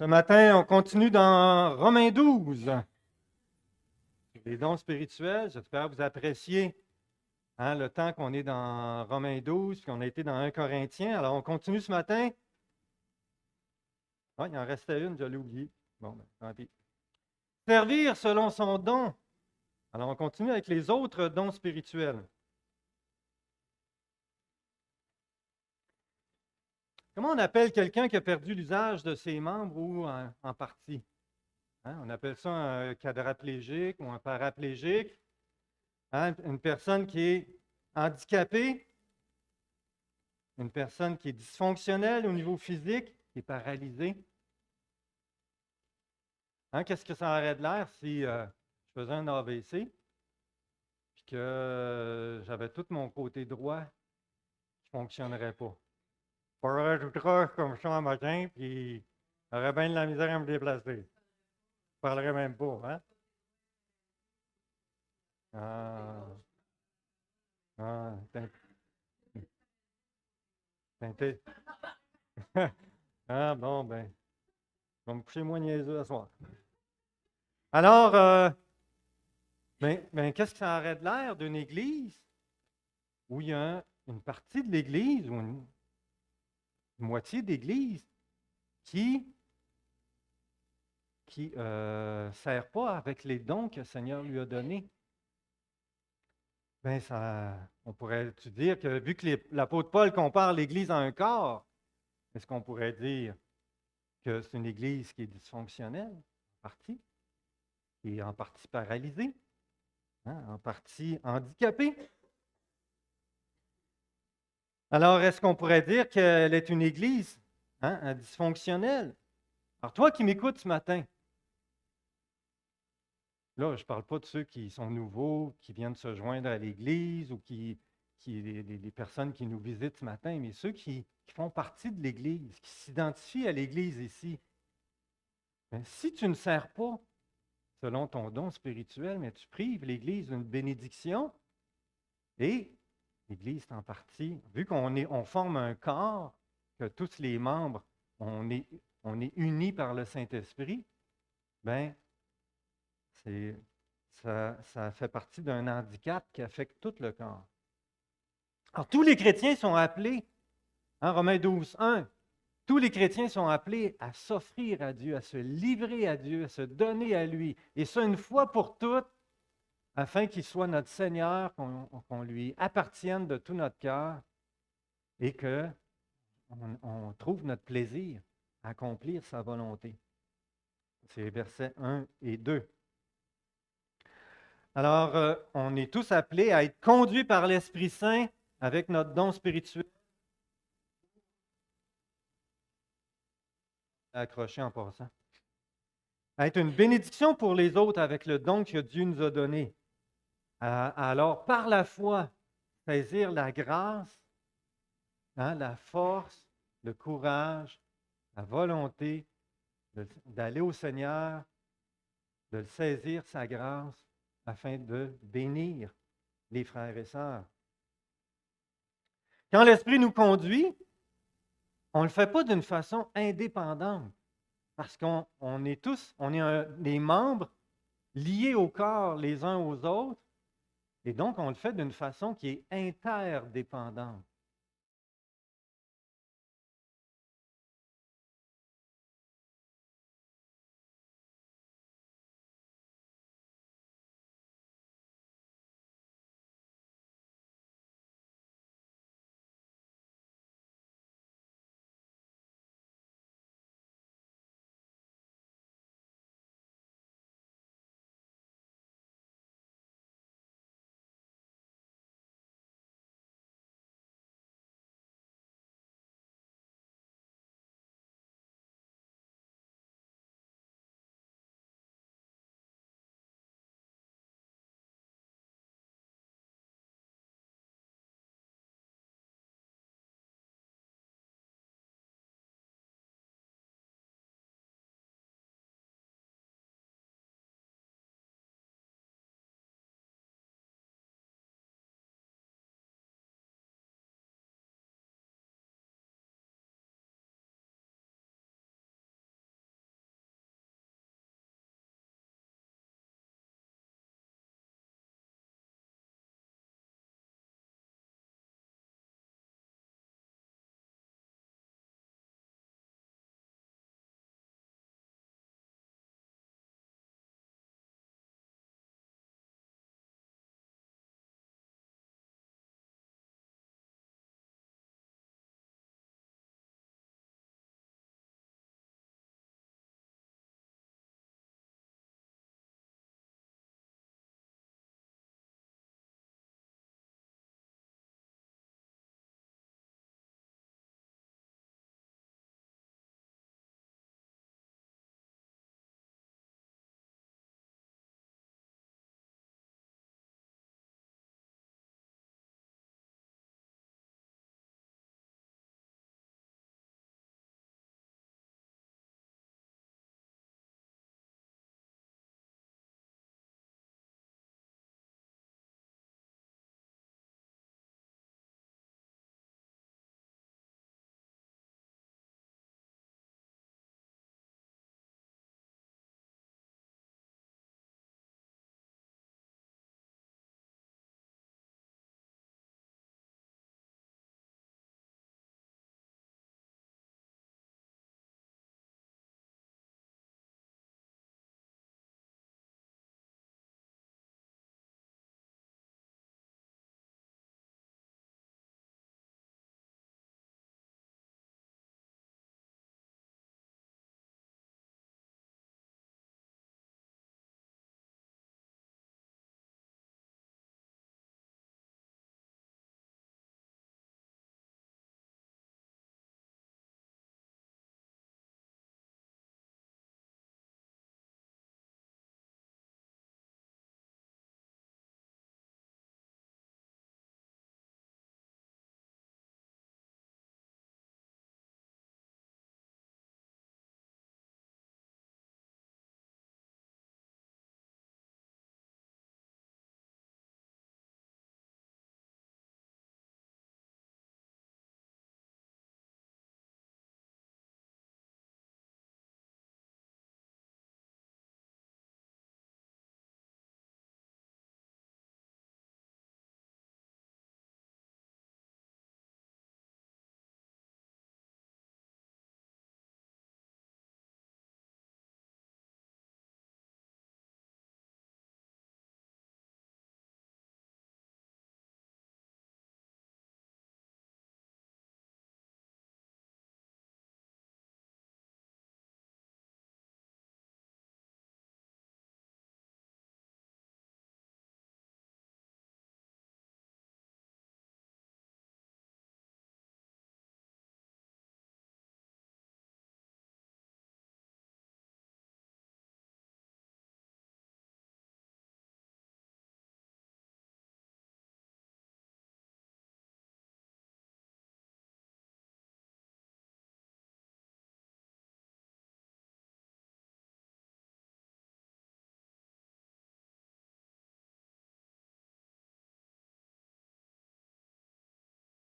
Ce matin, on continue dans Romains 12, les dons spirituels. J'espère que vous appréciez le temps qu'on est dans Romains 12, puis on a été dans 1 Corinthiens. Alors, on continue ce matin. Ah, il en restait une, je l'ai oublié. Bon, ben, tant pis. Servir selon son don. Alors, on continue avec les autres dons spirituels. Comment on appelle quelqu'un qui a perdu l'usage de ses membres ou en partie? On appelle ça un quadraplégique ou un paraplégique. Une personne qui est handicapée, une personne qui est dysfonctionnelle au niveau physique, qui est paralysée. Qu'est-ce que ça aurait de l'air si je faisais un AVC et que j'avais tout mon côté droit qui ne fonctionnerait pas? Je parlerais tout croche comme ça un matin, puis j'aurais bien de la misère à me déplacer. Je ne parlerais même pas, hein? Ah, ah, ah, bon, ben, je vais me coucher moins niaiseux ce soir. Alors, qu'est-ce que ça aurait de l'air d'une église où il y a une partie de l'église ou une moitié d'église qui ne sert pas avec les dons que le Seigneur lui a donnés? On pourrait dire que vu que l'apôtre Paul compare l'église à un corps, est-ce qu'on pourrait dire que c'est une église qui est dysfonctionnelle, en partie, qui est en partie paralysée, en partie handicapée? Alors, est-ce qu'on pourrait dire qu'elle est une église dysfonctionnelle? Alors, toi qui m'écoutes ce matin, là, je ne parle pas de ceux qui sont nouveaux, qui viennent se joindre à l'Église ou les personnes qui nous visitent ce matin, mais ceux qui font partie de l'Église, qui s'identifient à l'Église ici. Ben, si tu ne sers pas selon ton don spirituel, mais tu prives l'Église d'une bénédiction et l'Église en partie, vu on forme un corps, que tous les membres, on est unis par le Saint-Esprit, bien, ça fait partie d'un handicap qui affecte tout le corps. Alors, tous les chrétiens sont appelés, Romains 12, 1, tous les chrétiens sont appelés à s'offrir à Dieu, à se livrer à Dieu, à se donner à lui. Et ça, une fois pour toutes, afin qu'il soit notre Seigneur, qu'on lui appartienne de tout notre cœur et qu'on trouve notre plaisir à accomplir sa volonté. C'est versets 1 et 2. Alors, on est tous appelés à être conduits par l'Esprit Saint avec notre don spirituel. Accroché en passant. À être une bénédiction pour les autres avec le don que Dieu nous a donné. Alors, par la foi, saisir la grâce, la force, le courage, la volonté d'aller au Seigneur, de saisir sa grâce afin de bénir les frères et sœurs. Quand l'Esprit nous conduit, on ne le fait pas d'une façon indépendante, parce qu'on est tous, des membres liés au corps les uns aux autres, et donc on le fait d'une façon qui est interdépendante.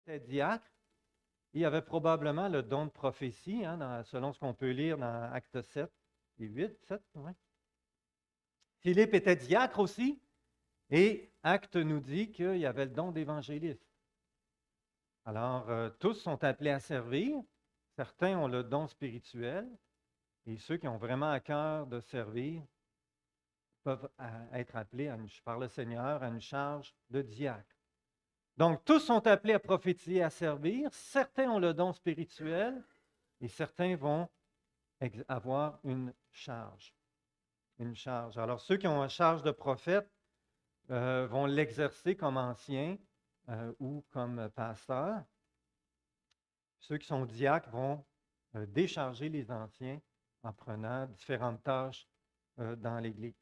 était diacre. Il avait probablement le don de prophétie, selon ce qu'on peut lire dans Actes 7 et 8, 7, ouais. Philippe était diacre aussi, et Actes nous dit qu'il y avait le don d'évangéliste. Alors, tous sont appelés à servir. Certains ont le don spirituel, et ceux qui ont vraiment à cœur de servir peuvent être appelés par le Seigneur à une charge de diacre. Donc, tous sont appelés à prophétiser, à servir. Certains ont le don spirituel et certains vont avoir une charge. Une charge. Alors, ceux qui ont une charge de prophète vont l'exercer comme anciens ou comme pasteurs. Ceux qui sont diacres vont décharger les anciens en prenant différentes tâches dans l'Église.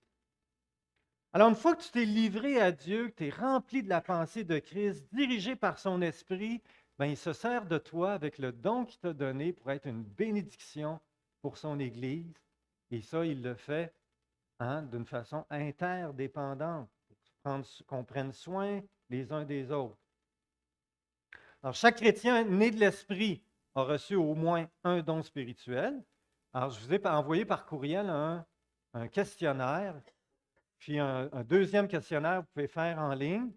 Alors, une fois que tu t'es livré à Dieu, que tu es rempli de la pensée de Christ, dirigé par son esprit, bien, il se sert de toi avec le don qu'il t'a donné pour être une bénédiction pour son Église. Et ça, il le fait d'une façon interdépendante, pour qu'on prenne soin les uns des autres. Alors, chaque chrétien né de l'esprit a reçu au moins un don spirituel. Alors, je vous ai envoyé par courriel un questionnaire. Puis un deuxième questionnaire, vous pouvez faire en ligne.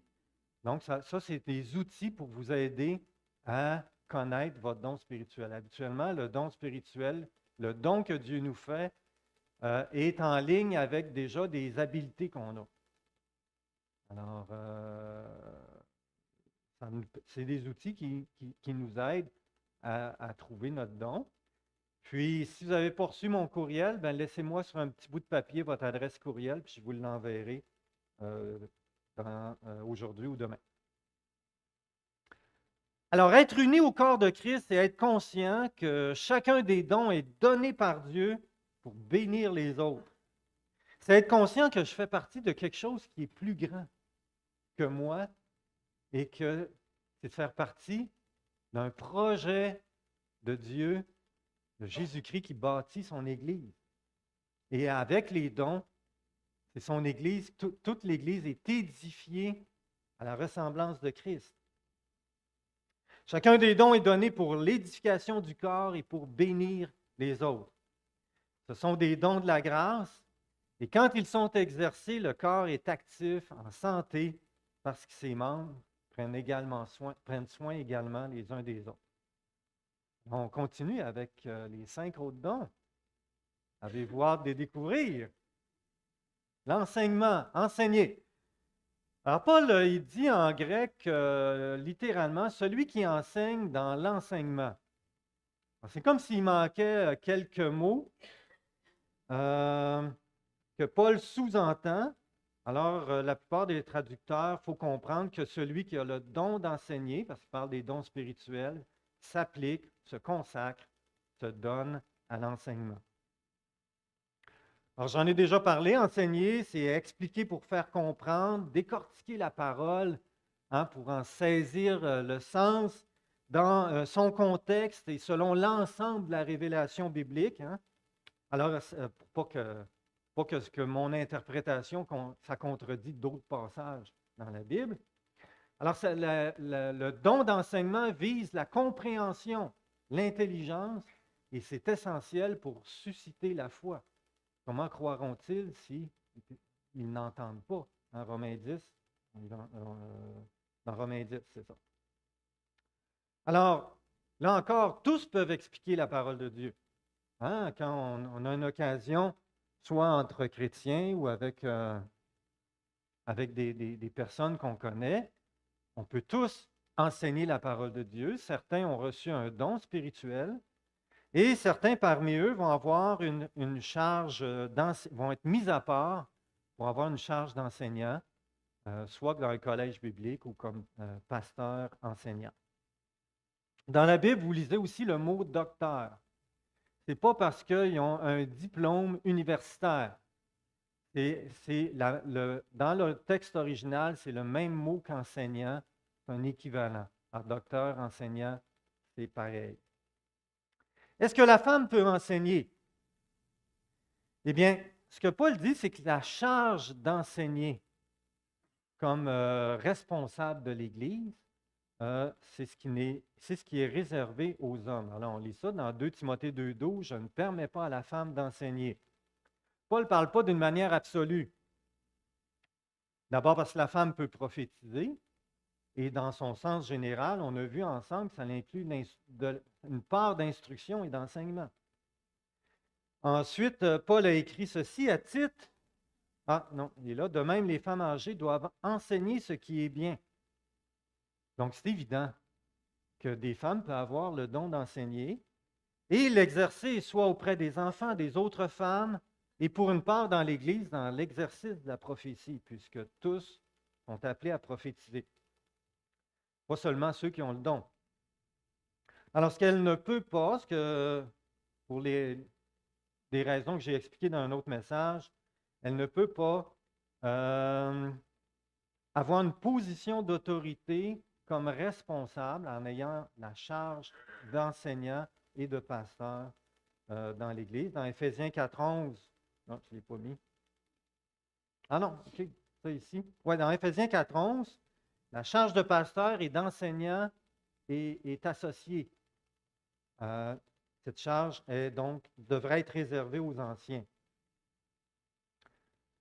Donc, ça c'est des outils pour vous aider à connaître votre don spirituel. Habituellement, le don spirituel, le don que Dieu nous fait, est en ligne avec déjà des habiletés qu'on a. Alors, c'est des outils qui nous aident à trouver notre don. Puis, si vous n'avez pas reçu mon courriel, ben laissez-moi sur un petit bout de papier votre adresse courriel, puis je vous l'enverrai aujourd'hui ou demain. Alors, être uni au corps de Christ, c'est être conscient que chacun des dons est donné par Dieu pour bénir les autres. C'est être conscient que je fais partie de quelque chose qui est plus grand que moi et que c'est de faire partie d'un projet de Dieu, de Jésus-Christ qui bâtit son Église. Et avec les dons, c'est son Église, toute l'Église est édifiée à la ressemblance de Christ. Chacun des dons est donné pour l'édification du corps et pour bénir les autres. Ce sont des dons de la grâce, et quand ils sont exercés, le corps est actif, en santé, parce que ses membres prennent soin également les uns des autres. On continue avec les 5 autres dons. Avez-vous hâte de les découvrir? L'enseignement, enseigner. Alors, Paul, il dit en grec, littéralement, celui qui enseigne dans l'enseignement. C'est comme s'il manquait quelques mots que Paul sous-entend. Alors, la plupart des traducteurs, il faut comprendre que celui qui a le don d'enseigner, parce qu'il parle des dons spirituels, s'applique, se consacre, se donne à l'enseignement. Alors, j'en ai déjà parlé, enseigner, c'est expliquer pour faire comprendre, décortiquer la parole, pour en saisir le sens dans son contexte et selon l'ensemble de la révélation biblique. Alors, pour pas que mon interprétation, ça contredit d'autres passages dans la Bible. Alors, le don d'enseignement vise la compréhension, l'intelligence, et c'est essentiel pour susciter la foi. Comment croiront-ils s'ils n'entendent pas? Dans Romains 10, dans Romains 10, c'est ça. Alors, là encore, tous peuvent expliquer la parole de Dieu. Quand on a une occasion, soit entre chrétiens ou avec des personnes qu'on connaît, on peut tous enseigner la parole de Dieu. Certains ont reçu un don spirituel et certains parmi eux vont avoir une charge, vont être mis à part pour avoir une charge d'enseignant, soit dans un collège biblique ou comme pasteur enseignant. Dans la Bible, vous lisez aussi le mot docteur. Ce n'est pas parce qu'ils ont un diplôme universitaire. Dans le texte original, c'est le même mot qu'enseignant, c'est un équivalent. Alors, docteur, enseignant, c'est pareil. Est-ce que la femme peut enseigner? Eh bien, ce que Paul dit, c'est que la charge d'enseigner comme responsable de l'Église c'est ce qui est réservé aux hommes. Alors, on lit ça dans 2 Timothée 2,12, je ne permets pas à la femme d'enseigner. Paul ne parle pas d'une manière absolue. D'abord parce que la femme peut prophétiser, et dans son sens général, on a vu ensemble que ça inclut une part d'instruction et d'enseignement. Ensuite, Paul a écrit ceci à Tite. Ah non, il est là. De même, les femmes âgées doivent enseigner ce qui est bien. Donc, c'est évident que des femmes peuvent avoir le don d'enseigner et l'exercer soit auprès des enfants, des autres femmes, et pour une part dans l'Église, dans l'exercice de la prophétie, puisque tous sont appelés à prophétiser. Pas seulement ceux qui ont le don. Alors, ce qu'elle ne peut pas, pour des raisons que j'ai expliquées dans un autre message, elle ne peut pas avoir une position d'autorité comme responsable en ayant la charge d'enseignant et de pasteur dans l'Église. Dans Éphésiens 4,11, non, je ne l'ai pas mis. Ah non, OK, ça ici. Oui, dans Éphésiens 4,11, la charge de pasteur et d'enseignant est associée. Cette charge devrait être réservée aux anciens.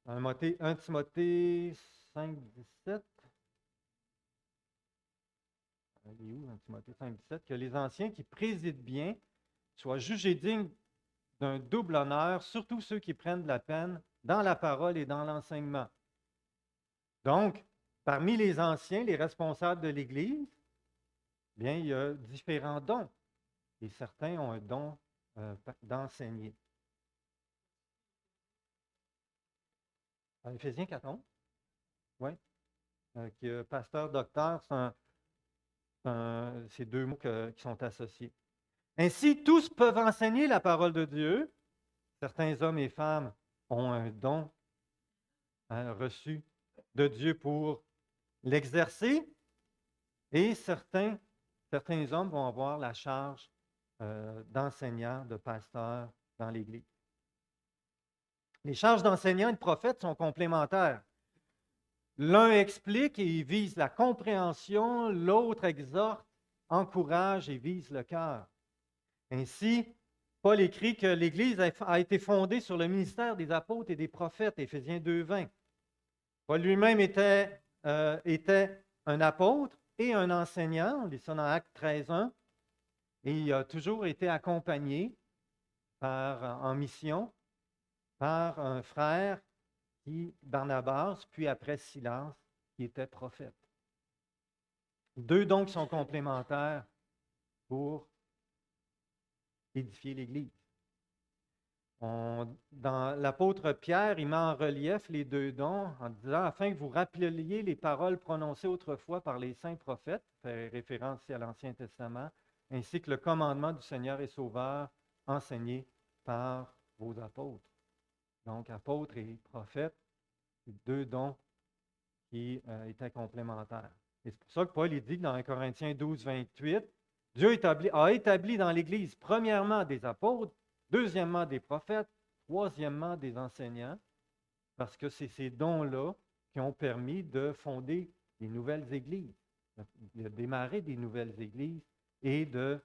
Dans 1 Timothée 5, 17, il est où dans Timothée 5, 17? Que les anciens qui président bien soient jugés dignes d'un double honneur, surtout ceux qui prennent de la peine dans la parole et dans l'enseignement. Donc, parmi les anciens, les responsables de l'Église, bien, il y a différents dons. Et certains ont un don d'enseigner. Éphésiens 14, oui. Pasteur, docteur, c'est deux mots qui sont associés. Ainsi, tous peuvent enseigner la parole de Dieu. Certains hommes et femmes ont un don reçu de Dieu pour l'exercer. Et certains hommes vont avoir la charge d'enseignants, de pasteurs dans l'Église. Les charges d'enseignants et de prophètes sont complémentaires. L'un explique et vise la compréhension, l'autre exhorte, encourage et vise le cœur. Ainsi, Paul écrit que l'Église a été fondée sur le ministère des apôtres et des prophètes, Éphésiens 2,20. Paul lui-même était un apôtre et un enseignant, on lit ça dans Actes 13,1, et il a toujours été accompagné en mission par un frère Barnabas, puis après Silas, qui était prophète. Deux dons qui sont complémentaires pour édifier l'Église. Dans l'apôtre Pierre, il met en relief les deux dons en disant « Afin que vous rappeliez les paroles prononcées autrefois par les saints prophètes », fait référence ici à l'Ancien Testament, ainsi que le commandement du Seigneur et Sauveur enseigné par vos apôtres. Donc, apôtres et prophètes, deux dons qui étaient complémentaires. Et c'est pour ça que Paul dit dans 1 Corinthiens 12, 28, Dieu a établi dans l'Église, premièrement, des apôtres, deuxièmement, des prophètes, troisièmement, des enseignants, parce que c'est ces dons-là qui ont permis de fonder des nouvelles églises, de démarrer des nouvelles églises et de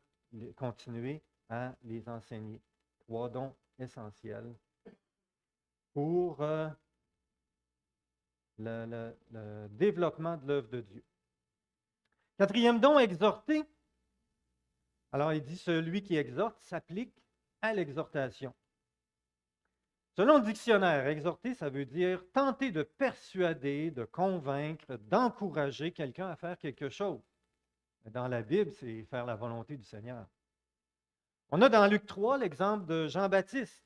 continuer à les enseigner. Trois dons essentiels pour le développement de l'œuvre de Dieu. Quatrième don, exhorter. Alors, il dit, celui qui exhorte s'applique à l'exhortation. Selon le dictionnaire, exhorter, ça veut dire tenter de persuader, de convaincre, d'encourager quelqu'un à faire quelque chose. Dans la Bible, c'est faire la volonté du Seigneur. On a dans Luc 3 l'exemple de Jean-Baptiste.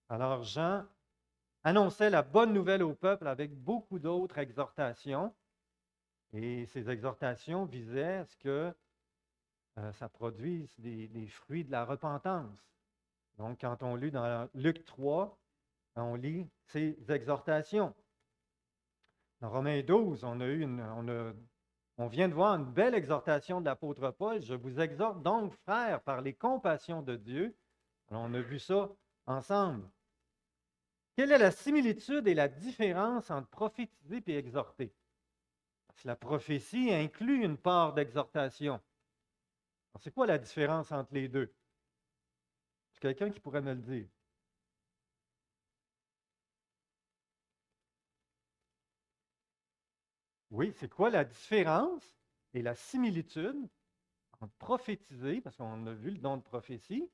Alors, Jean annonçait la bonne nouvelle au peuple avec beaucoup d'autres exhortations. Et ces exhortations visaient à ce que ça produise des fruits de la repentance. Donc, quand on lit dans Luc 3, on lit ces exhortations. Dans Romains 12, on vient de voir une belle exhortation de l'apôtre Paul. Je vous exhorte donc, frères, par les compassions de Dieu. Alors, on a vu ça ensemble. Quelle est la similitude et la différence entre prophétiser et exhorter? la prophétie inclut une part d'exhortation. Alors, c'est quoi la différence entre les deux? C'est quelqu'un qui pourrait me le dire. Oui, c'est quoi la différence et la similitude entre prophétiser, parce qu'on a vu le don de prophétie,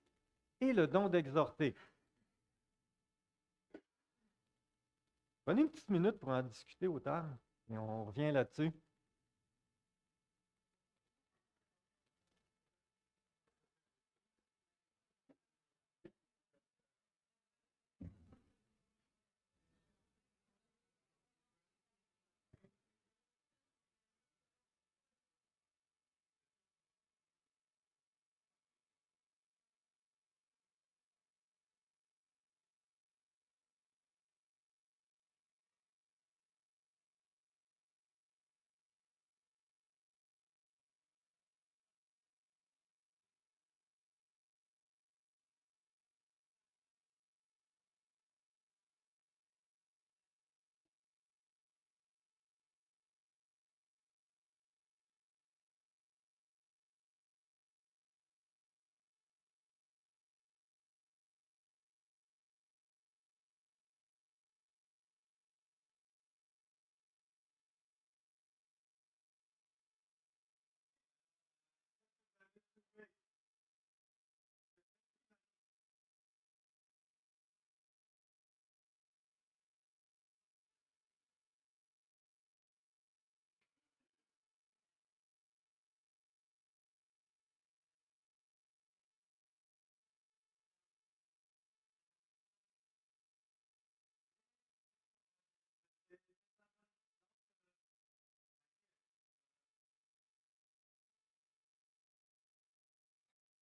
et le don d'exhorter? Prenez une petite minute pour en discuter autant, et on revient là-dessus.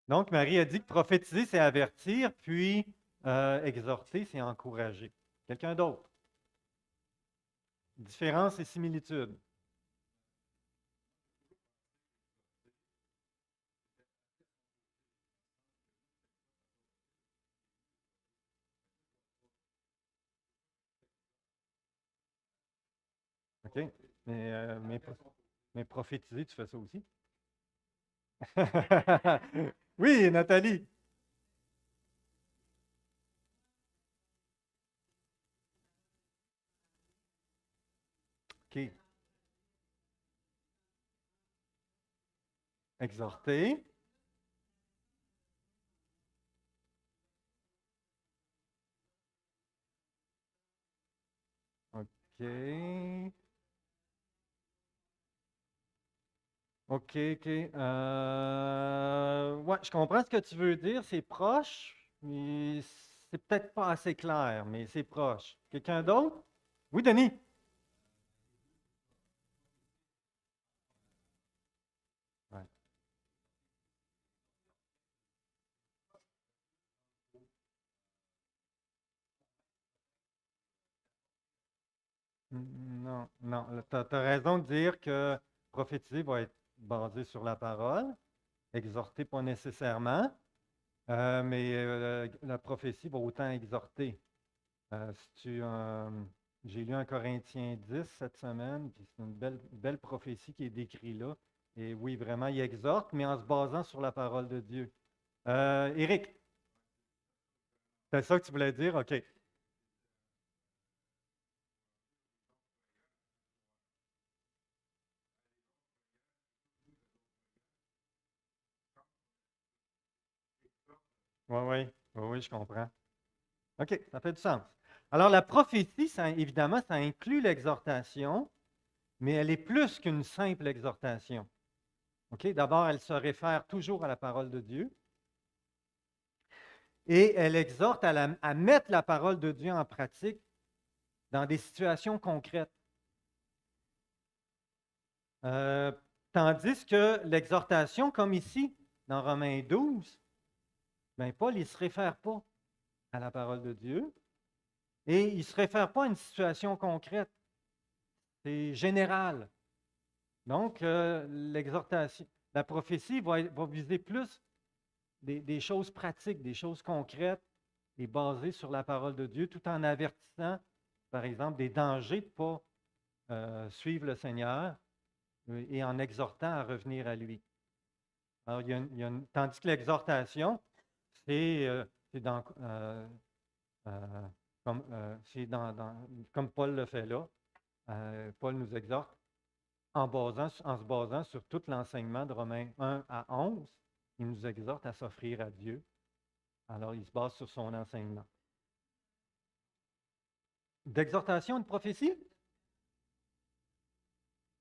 Donc, Marie a dit que prophétiser, c'est avertir, puis exhorter, c'est encourager. Quelqu'un d'autre? Différence et similitude. OK? Mais prophétiser, tu fais ça aussi? Oui, Nathalie. OK. Exhorter. OK. OK, OK. Ouais, je comprends ce que tu veux dire. C'est proche, mais c'est peut-être pas assez clair, mais c'est proche. Quelqu'un d'autre? Oui, Denis. Ouais. Non, non. Tu as raison de dire que prophétiser va être basé sur la parole, exhorter pas nécessairement, mais la prophétie va autant exhorter. Si j'ai lu un Corinthiens 10 cette semaine, puis c'est une belle prophétie qui est décrite là. Et oui, vraiment, il exhorte, mais en se basant sur la parole de Dieu. Éric, c'est ça que tu voulais dire? OK. Oui, oui, oui, oui, je comprends. OK, ça fait du sens. Alors, la prophétie, évidemment, ça inclut l'exhortation, mais elle est plus qu'une simple exhortation. OK? D'abord, elle se réfère toujours à la parole de Dieu et elle exhorte à mettre la parole de Dieu en pratique dans des situations concrètes. Euh, Tandis que l'exhortation, comme ici, dans Romains 12, ben Paul, il ne se réfère pas à la parole de Dieu et il ne se réfère pas à une situation concrète. C'est général. Donc, l'exhortation, la prophétie va viser plus des choses pratiques, des choses concrètes et basées sur la parole de Dieu, tout en avertissant, par exemple, des dangers de ne pas suivre le Seigneur et en exhortant à revenir à lui. Alors, tandis que l'exhortation, c'est dans, comme Paul le fait là. Paul nous exhorte en se basant sur tout l'enseignement de Romains 1 à 11. Il nous exhorte à s'offrir à Dieu. Alors, il se base sur son enseignement. D'exhortation et de prophétie?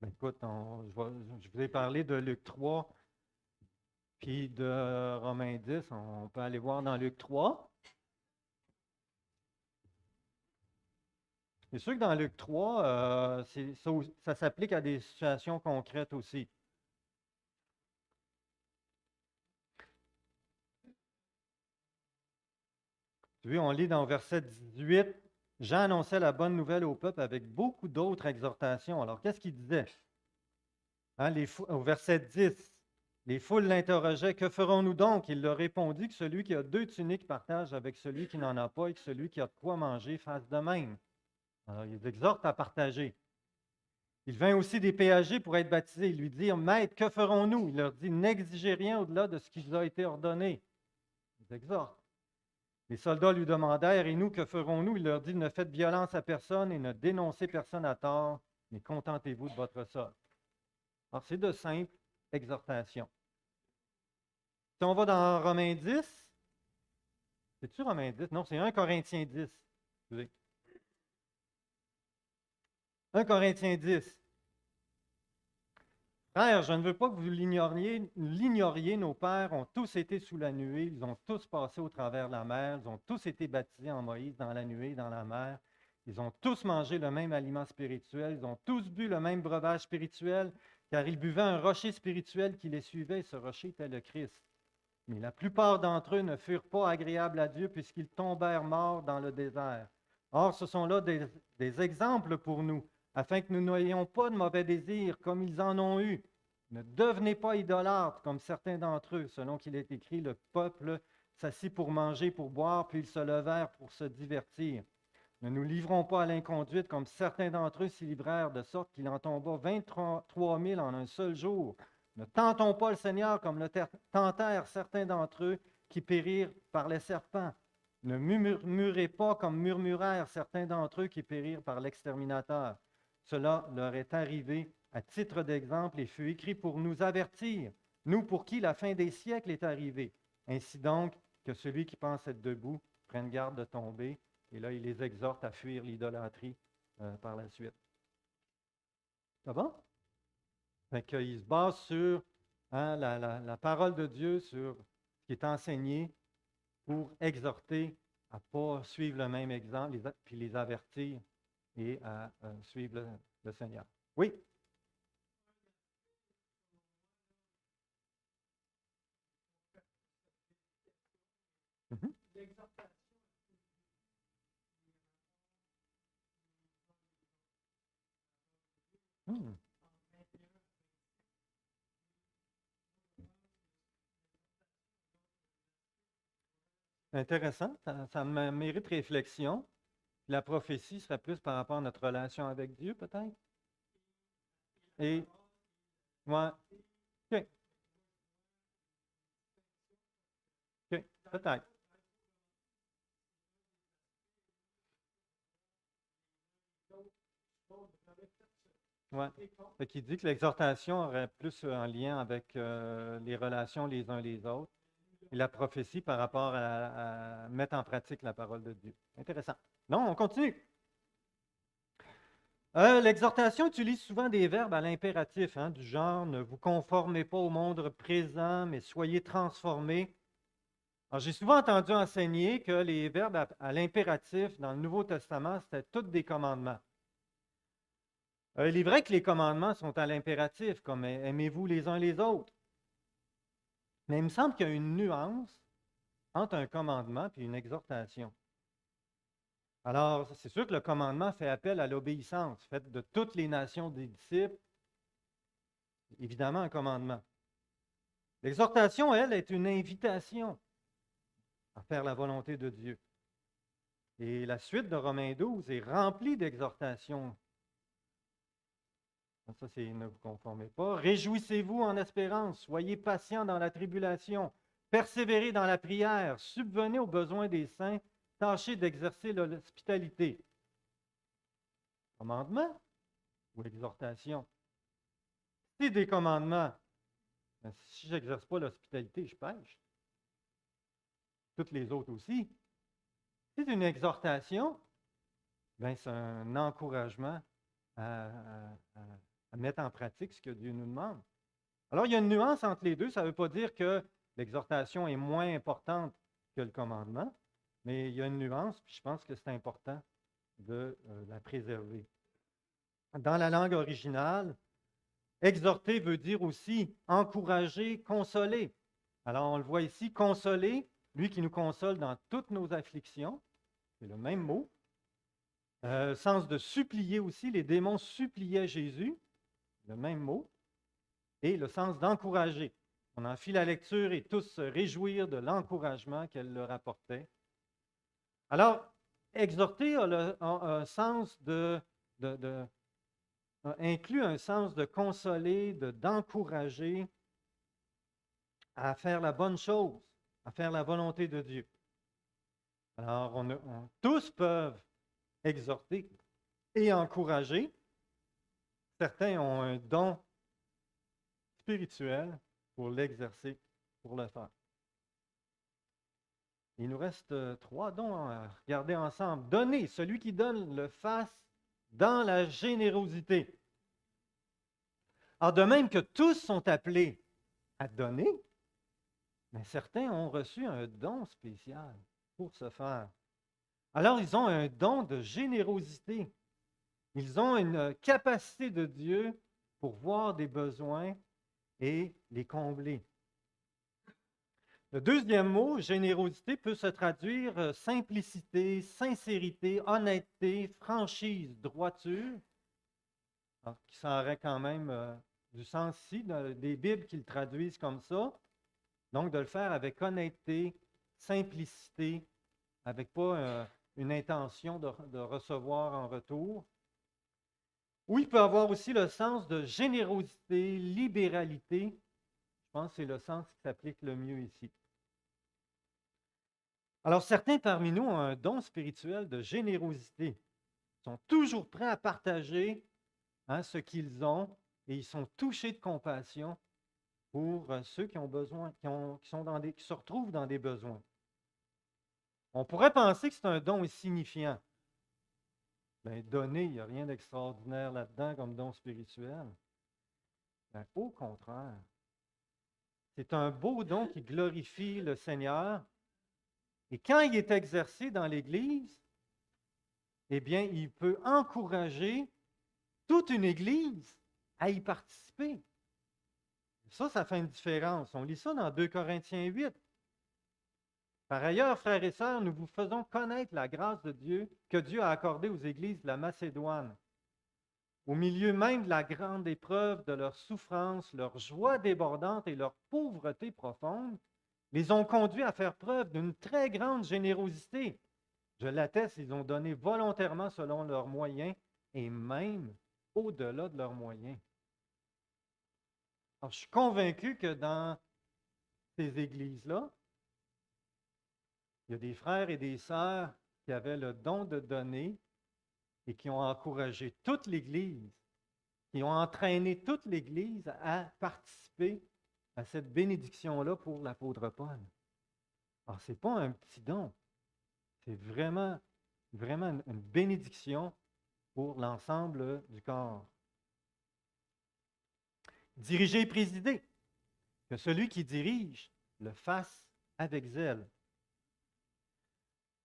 Ben, écoute, je vous ai parlé de Luc 3 puis de Romains 10. On peut aller voir dans Luc 3. C'est sûr que dans Luc 3, ça s'applique à des situations concrètes aussi. Tu vois, on lit dans le verset 18, Jean annonçait la bonne nouvelle au peuple avec beaucoup d'autres exhortations. Alors, qu'est-ce qu'il disait? Au verset 10, les foules l'interrogeaient, que ferons-nous donc? Il leur répondit que celui qui a 2 tuniques partage avec celui qui n'en a pas et que celui qui a de quoi manger fasse de même. Alors, il les exhorte à partager. Il vint aussi des péagers pour être baptisés. Ils lui dirent, Maître, que ferons-nous? Il leur dit, n'exigez rien au-delà de ce qui vous a été ordonné. Ils exhortent. Les soldats lui demandèrent, et nous, que ferons-nous? Il leur dit, ne faites violence à personne et ne dénoncez personne à tort, mais contentez-vous de votre sort. Alors, c'est de simples exhortations. Si on va dans Romains 10, c'est-tu Romains 10? Non, c'est 1 Corinthiens 10. Excusez. 1 Corinthiens 10. Frères, je ne veux pas que vous l'ignoriez, nos pères ont tous été sous la nuée, ils ont tous passé au travers de la mer, ils ont tous été baptisés en Moïse dans la nuée, dans la mer, ils ont tous mangé le même aliment spirituel, ils ont tous bu le même breuvage spirituel, car ils buvaient un rocher spirituel qui les suivait, et ce rocher était le Christ. Mais la plupart d'entre eux ne furent pas agréables à Dieu puisqu'ils tombèrent morts dans le désert. Or, ce sont là des exemples pour nous, afin que nous n'ayons pas de mauvais désirs comme ils en ont eu. Ne devenez pas idolâtres comme certains d'entre eux, selon qu'il est écrit, le peuple s'assit pour manger, pour boire, puis ils se levèrent pour se divertir. Ne nous livrons pas à l'inconduite comme certains d'entre eux s'y livrèrent, de sorte qu'il en tomba 23 000 en un seul jour. Ne tentons pas le Seigneur comme le tentèrent certains d'entre eux qui périrent par les serpents. Ne murmurez pas comme murmurèrent certains d'entre eux qui périrent par l'exterminateur. Cela leur est arrivé à titre d'exemple et fut écrit pour nous avertir, nous pour qui la fin des siècles est arrivée. Ainsi donc, que celui qui pense être debout prenne garde de tomber. Et là, il les exhorte à fuir l'idolâtrie par la suite. Ça va? Fait qu'il se base sur la parole de Dieu, sur ce qui est enseigné pour exhorter à ne pas suivre le même exemple, puis les avertir et à suivre le Seigneur. Oui? Mhm. Hmm. Intéressant, ça mérite réflexion. La prophétie serait plus par rapport à notre relation avec Dieu, peut-être? Et, ouais, OK, OK, peut-être. Ouais. Fait qu'il dit que l'exhortation aurait plus en lien avec les relations les uns les autres et la prophétie par rapport à mettre en pratique la parole de Dieu. Intéressant. Non, on continue. L'exhortation utilise souvent des verbes à l'impératif, du genre ne vous conformez pas au monde présent, mais soyez transformés. Alors, j'ai souvent entendu enseigner que les verbes à l'impératif dans le Nouveau Testament, c'était tous des commandements. Il est vrai que les commandements sont à l'impératif, comme aimez-vous les uns les autres. Mais il me semble qu'il y a une nuance entre un commandement et une exhortation. Alors, c'est sûr que le commandement fait appel à l'obéissance, faite de toutes les nations des disciples, évidemment un commandement. L'exhortation, elle, est une invitation à faire la volonté de Dieu. Et la suite de Romains 12 est remplie d'exhortations. Ça, c'est ne vous conformez pas. Réjouissez-vous en espérance, soyez patients dans la tribulation, persévérez dans la prière, subvenez aux besoins des saints, tâchez d'exercer l'hospitalité. Commandement ou exhortation? Si des commandements, ben, si je n'exerce pas l'hospitalité, je pêche. Toutes les autres aussi. Si c'est une exhortation, ben, c'est un encouragement à, à mettre en pratique ce que Dieu nous demande. Alors, il y a une nuance entre les deux. Ça ne veut pas dire que l'exhortation est moins importante que le commandement, mais il y a une nuance, puis je pense que c'est important de la préserver. Dans la langue originale, exhorter veut dire aussi encourager, consoler. Alors, on le voit ici, consoler, lui qui nous console dans toutes nos afflictions, c'est le même mot. Sens de supplier aussi, les démons suppliaient Jésus, le même mot. Et le sens d'encourager. On en fit la lecture et tous se réjouirent de l'encouragement qu'elle leur apportait. Alors, exhorter a un sens inclut un sens de consoler, d'encourager à faire la bonne chose, à faire la volonté de Dieu. Alors, tous peuvent exhorter et encourager. Certains ont un don spirituel pour l'exercer, pour le faire. Il nous reste 3 dons à regarder ensemble. Donner, celui qui donne le fasse dans la générosité. Alors, de même que tous sont appelés à donner, mais certains ont reçu un don spécial pour ce faire. Alors, ils ont un don de générosité. Ils ont une capacité de Dieu pour voir des besoins et les combler. Le deuxième mot, générosité, peut se traduire simplicité, sincérité, honnêteté, franchise, droiture, qui s'en quand même du sens ici, des Bibles qui le traduisent comme ça. Donc, de le faire avec honnêteté, simplicité, avec pas une intention de recevoir en retour. Ou il peut avoir aussi le sens de générosité, libéralité. Je pense que c'est le sens qui s'applique le mieux ici. Alors, certains parmi nous ont un don spirituel de générosité. Ils sont toujours prêts à partager ce qu'ils ont et ils sont touchés de compassion pour ceux qui ont besoin, qui se retrouvent dans des besoins. On pourrait penser que c'est un don insignifiant. Bien, donner, il n'y a rien d'extraordinaire là-dedans comme don spirituel. Bien, au contraire, c'est un beau don qui glorifie le Seigneur. Et quand il est exercé dans l'Église, eh bien, il peut encourager toute une Église à y participer. Ça fait une différence. On lit ça dans 2 Corinthiens 8. Par ailleurs, frères et sœurs, nous vous faisons connaître la grâce de Dieu que Dieu a accordée aux églises de la Macédoine. Au milieu même de la grande épreuve de leur souffrance, leur joie débordante et leur pauvreté profonde, les ont conduits à faire preuve d'une très grande générosité. Je l'atteste, ils ont donné volontairement selon leurs moyens et même au-delà de leurs moyens. Alors, je suis convaincu que dans ces églises-là, il y a des frères et des sœurs qui avaient le don de donner et qui ont encouragé toute l'Église, qui ont entraîné toute l'Église à participer à cette bénédiction-là pour l'apôtre Paul. Alors, ce n'est pas un petit don, c'est vraiment, vraiment une bénédiction pour l'ensemble du corps. Diriger et présider, que celui qui dirige le fasse avec zèle.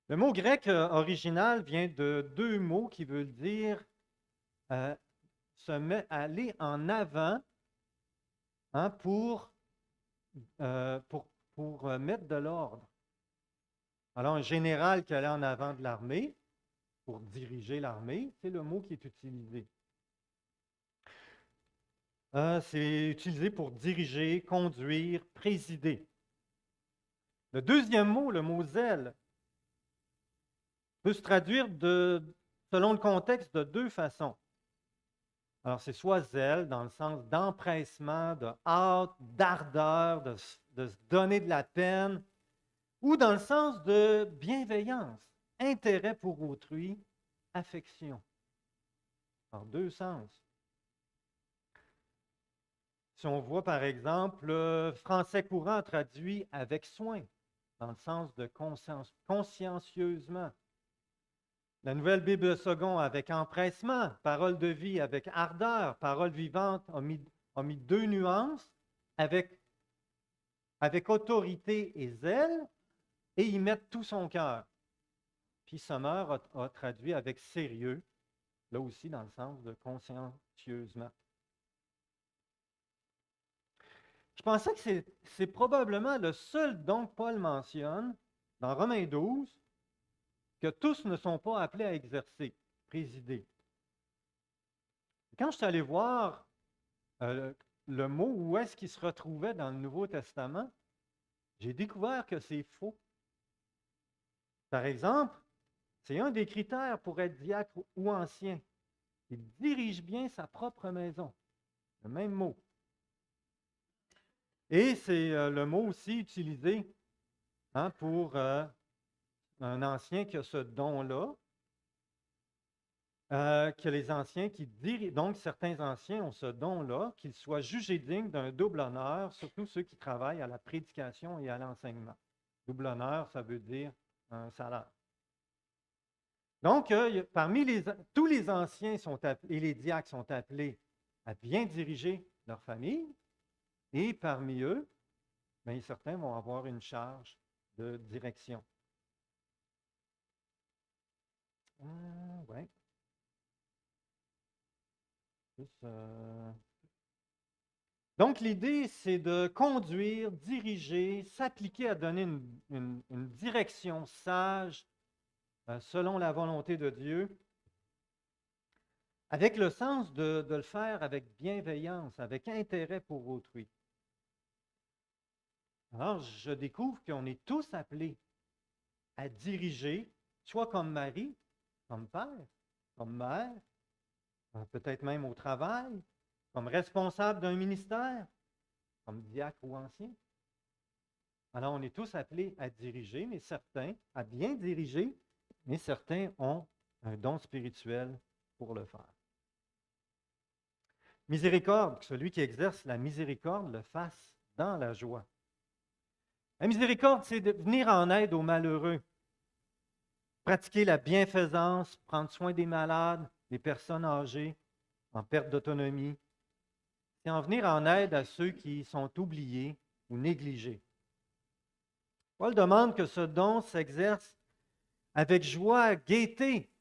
Le mot grec original vient de 2 mots qui veulent dire aller en avant pour mettre de l'ordre. Alors, un général qui allait en avant de l'armée pour diriger l'armée, c'est le mot qui est utilisé. C'est utilisé pour diriger, conduire, présider. Le deuxième mot, le mot zèle, peut se traduire selon le contexte de 2 façons. Alors, c'est soit zèle, dans le sens d'empressement, de hâte, d'ardeur, de se donner de la peine, ou dans le sens de bienveillance, intérêt pour autrui, affection. En deux sens. Si on voit, par exemple, le français courant traduit avec soin, dans le sens de consciencieusement. La Nouvelle Bible Second avec empressement, parole de vie avec ardeur, parole vivante a mis deux nuances, avec autorité et zèle, et y mettent tout son cœur. Puis Sommer a traduit avec sérieux, là aussi dans le sens de consciencieusement. Je pensais que c'est probablement le seul don que Paul mentionne dans Romains 12, que tous ne sont pas appelés à exercer, présider. Quand je suis allé voir le mot où est-ce qu'il se retrouvait dans le Nouveau Testament, j'ai découvert que c'est faux. Par exemple, c'est un des critères pour être diacre ou ancien. Il dirige bien sa propre maison. Le même mot. Et c'est le mot aussi utilisé pour un ancien qui a ce don-là, que les anciens qui dirigent, donc certains anciens ont ce don-là, qu'ils soient jugés dignes d'un double honneur, surtout ceux qui travaillent à la prédication et à l'enseignement. Double honneur, ça veut dire un salaire. Donc, parmi tous les anciens et les diacres sont appelés à bien diriger leur famille, et parmi eux, bien, certains vont avoir une charge de direction. Ouais. Donc, l'idée, c'est de conduire, diriger, s'appliquer à donner une direction sage selon la volonté de Dieu, avec le sens de le faire avec bienveillance, avec intérêt pour autrui. Alors, je découvre qu'on est tous appelés à diriger, soit comme mari, comme père, comme mère, peut-être même au travail, comme responsable d'un ministère, comme diacre ou ancien. Alors, on est tous appelés à diriger, mais certains, à bien diriger, mais certains ont un don spirituel pour le faire. Miséricorde, que celui qui exerce la miséricorde le fasse dans la joie. La miséricorde, c'est de venir en aide aux malheureux, pratiquer la bienfaisance, prendre soin des malades, des personnes âgées, en perte d'autonomie. C'est en venir en aide à ceux qui sont oubliés ou négligés. Paul demande que ce don s'exerce avec joie, gaieté.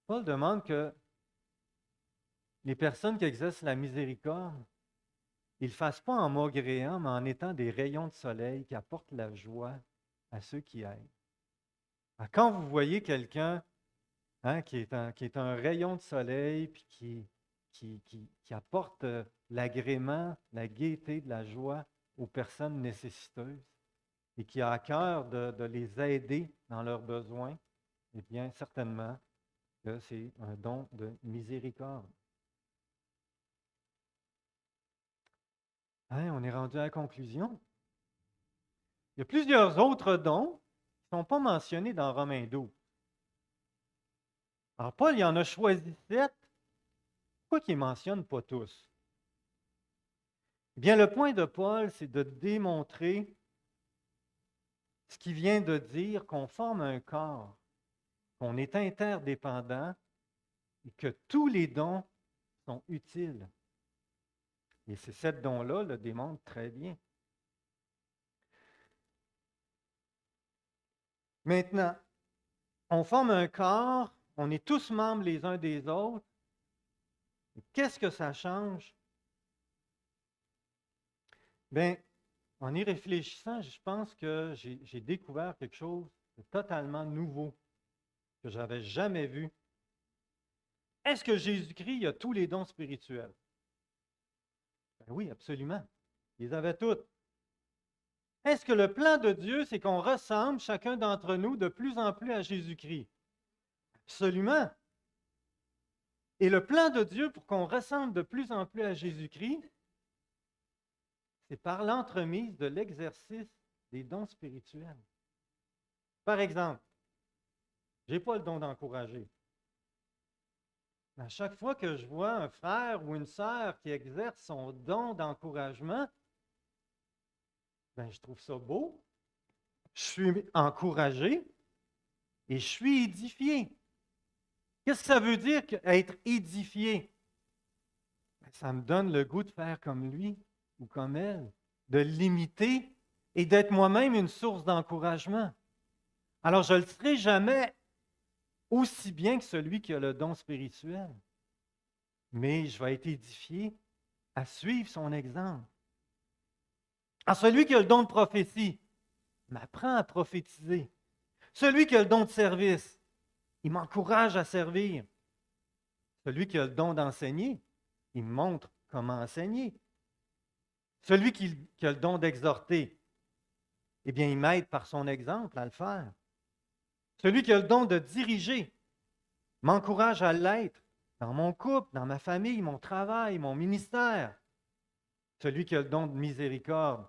Paul demande que les personnes qui exercent la miséricorde, ils ne le fassent pas en maugréant, mais en étant des rayons de soleil qui apportent la joie à ceux qui aident. Alors, quand vous voyez quelqu'un qui est un rayon de soleil, puis qui apporte l'agrément, la gaieté, de la joie aux personnes nécessiteuses, et qui a à cœur de les aider dans leurs besoins, eh bien, certainement que c'est un don de miséricorde. On est rendu à la conclusion. Il y a plusieurs autres dons qui ne sont pas mentionnés dans Romains 12. Alors, Paul, il en a choisi 7. Pourquoi il ne mentionne pas tous? Eh bien, le point de Paul, c'est de démontrer ce qu'il vient de dire, qu'on forme un corps, qu'on est interdépendant et que tous les dons sont utiles. Et ces 7 dons-là le démontrent très bien. Maintenant, on forme un corps, on est tous membres les uns des autres. Qu'est-ce que ça change? Bien, en y réfléchissant, je pense que j'ai découvert quelque chose de totalement nouveau que je n'avais jamais vu. Est-ce que Jésus-Christ a tous les dons spirituels? Ben oui, absolument. Il les avait tous. Est-ce que le plan de Dieu, c'est qu'on ressemble chacun d'entre nous de plus en plus à Jésus-Christ? Absolument. Et le plan de Dieu pour qu'on ressemble de plus en plus à Jésus-Christ, c'est par l'entremise de l'exercice des dons spirituels. Par exemple, je n'ai pas le don d'encourager. À chaque fois que je vois un frère ou une sœur qui exerce son don d'encouragement, ben, je trouve ça beau, je suis encouragé et je suis édifié. Qu'est-ce que ça veut dire être édifié? Ben, ça me donne le goût de faire comme lui ou comme elle, de l'imiter et d'être moi-même une source d'encouragement. Alors, je ne le serai jamais aussi bien que celui qui a le don spirituel, mais je vais être édifié à suivre son exemple. Alors, celui qui a le don de prophétie m'apprend à prophétiser. Celui qui a le don de service, il m'encourage à servir. Celui qui a le don d'enseigner, il me montre comment enseigner. Celui qui a le don d'exhorter, eh bien, il m'aide par son exemple à le faire. Celui qui a le don de diriger m'encourage à l'être dans mon couple, dans ma famille, mon travail, mon ministère. Celui qui a le don de miséricorde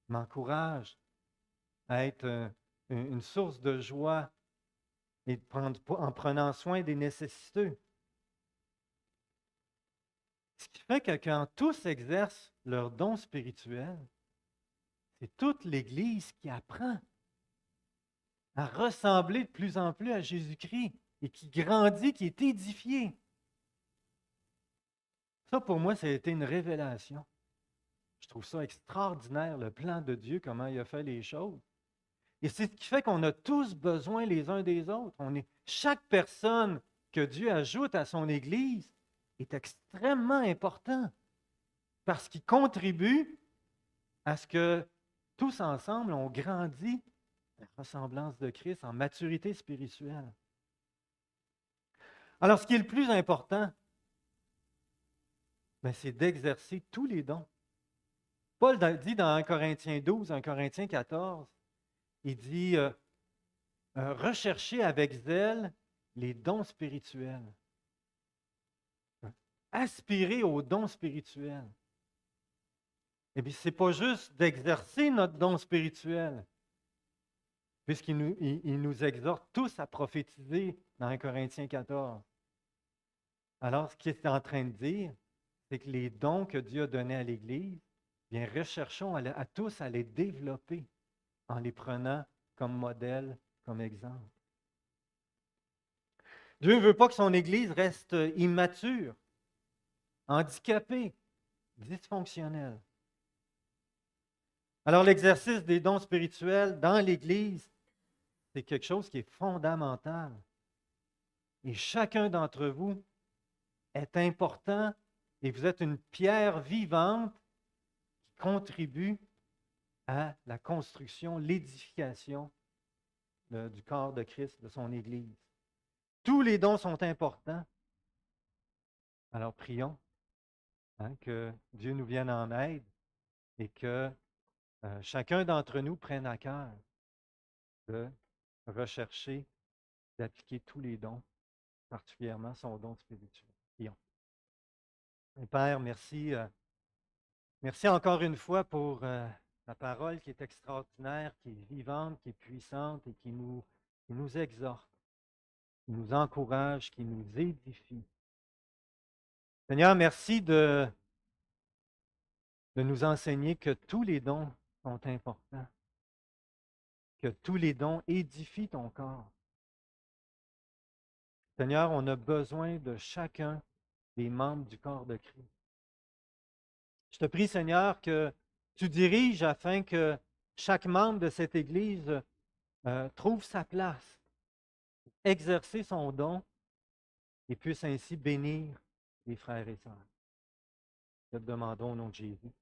m'encourage à être une source de joie et en prenant soin des nécessiteux. Ce qui fait que quand tous exercent leur don spirituel, c'est toute l'Église qui apprend à ressembler de plus en plus à Jésus-Christ et qui grandit, qui est édifiée. Ça, pour moi, ça a été une révélation. Je trouve ça extraordinaire, le plan de Dieu, comment il a fait les choses. Et c'est ce qui fait qu'on a tous besoin les uns des autres. Chaque personne que Dieu ajoute à son Église est extrêmement important parce qu'il contribue à ce que tous ensemble, on grandit en ressemblance de Christ, en maturité spirituelle. Alors, ce qui est le plus important, c'est d'exercer tous les dons. Paul dit dans 1 Corinthiens 12, 1 Corinthiens 14, il dit recherchez avec zèle les dons spirituels. Aspirez aux dons spirituels. Eh bien, ce n'est pas juste d'exercer notre don spirituel, puisqu'il nous exhorte tous à prophétiser dans 1 Corinthiens 14. Alors, ce qu'il est en train de dire, c'est que les dons que Dieu a donnés à l'Église, bien, recherchons à tous à les développer en les prenant comme modèle, comme exemple. Dieu ne veut pas que son Église reste immature, handicapée, dysfonctionnelle. Alors, l'exercice des dons spirituels dans l'Église, c'est quelque chose qui est fondamental. Et chacun d'entre vous est important et vous êtes une pierre vivante qui contribue à la construction, l'édification du corps de Christ, de son Église. Tous les dons sont importants. Alors prions que Dieu nous vienne en aide et que chacun d'entre nous prenne à cœur de rechercher, d'appliquer tous les dons, particulièrement son don spirituel. Prions. Père, merci. Merci encore une fois pour la parole qui est extraordinaire, qui est vivante, qui est puissante et qui nous exhorte, qui nous encourage, qui nous édifie. Seigneur, merci de nous enseigner que tous les dons sont importants, que tous les dons édifient ton corps. Seigneur, on a besoin de chacun des membres du corps de Christ. Je te prie, Seigneur, que tu diriges afin que chaque membre de cette Église trouve sa place, exercer son don et puisse ainsi bénir les frères et sœurs. Nous te demandons au nom de Jésus.